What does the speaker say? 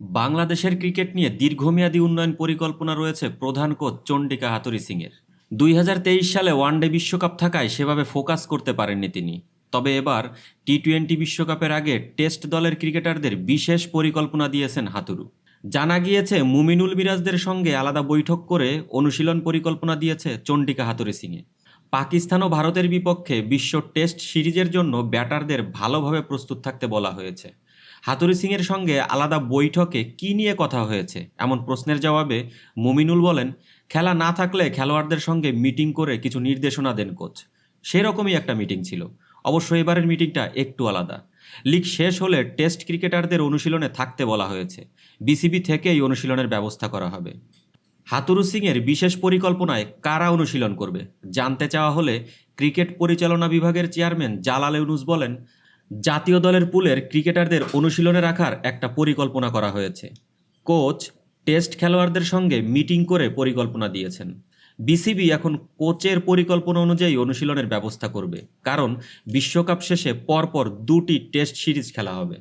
বাংলাদেশের ক্রিকেট নিয়ে দীর্ঘমেয়াদী উন্নয়ন পরিকল্পনা রয়েছে প্রধান কোচ চন্ডিকা হাথুরুসিংহের। 2023 সালে ওয়ানডে বিশ্বকাপ থাকায় সেভাবে ফোকাস করতে পারেননি তিনি। তবে এবার টি-20 বিশ্বকাপের আগে টেস্ট দলের ক্রিকেটারদের বিশেষ পরিকল্পনা দিয়েছেন হাথুরু। জানা গিয়েছে মুমিনুল মিরাজদের সঙ্গে আলাদা বৈঠক করে অনুশীলন পরিকল্পনা দিয়েছে চন্ডিকা হাথুরুসিংহে। পাকিস্তান ও ভারতের বিপক্ষে বিশ্ব টেস্ট সিরিজের জন্য ব্যাটারদের ভালোভাবে প্রস্তুত থাকতে বলা হয়েছে। হাথুরুসিংহের সঙ্গে আলাদা বৈঠকে কী নিয়ে কথা হয়েছে এমন প্রশ্নের জবাবে মুমিনুল বলেন, খেলা না থাকলে খেলোয়াড়দের সঙ্গে মিটিং করে কিছু নির্দেশনা দেন কোচ। সেরকমই একটা মিটিং ছিল। অবশ্য এবারের মিটিংটা একটু আলাদা। লিগ শেষ হলে টেস্ট ক্রিকেটারদের অনুশীলনে থাকতে বলা হয়েছে। বিসিবি থেকেই অনুশীলনের ব্যবস্থা করা হবে। হাথুরুসিংহের বিশেষ পরিকল্পনায় কারা অনুশীলন করবে জানতে চাওয়া হলে ক্রিকেট পরিচালনা বিভাগের চেয়ারম্যান জালাল ইউনুস বলেন, জাতীয় দলের পুলের ক্রিকেটারদের অনুশীলনে রাখার একটা পরিকল্পনা করা হয়েছে। কোচ টেস্ট খেলোয়াড়দের সঙ্গে মিটিং করে পরিকল্পনা দিয়েছেন। বিসিবি এখন কোচের পরিকল্পনা অনুযায়ী অনুশীলনের ব্যবস্থা করবে, কারণ বিশ্বকাপ শেষে পরপর 2টি টেস্ট সিরিজ খেলা হবে।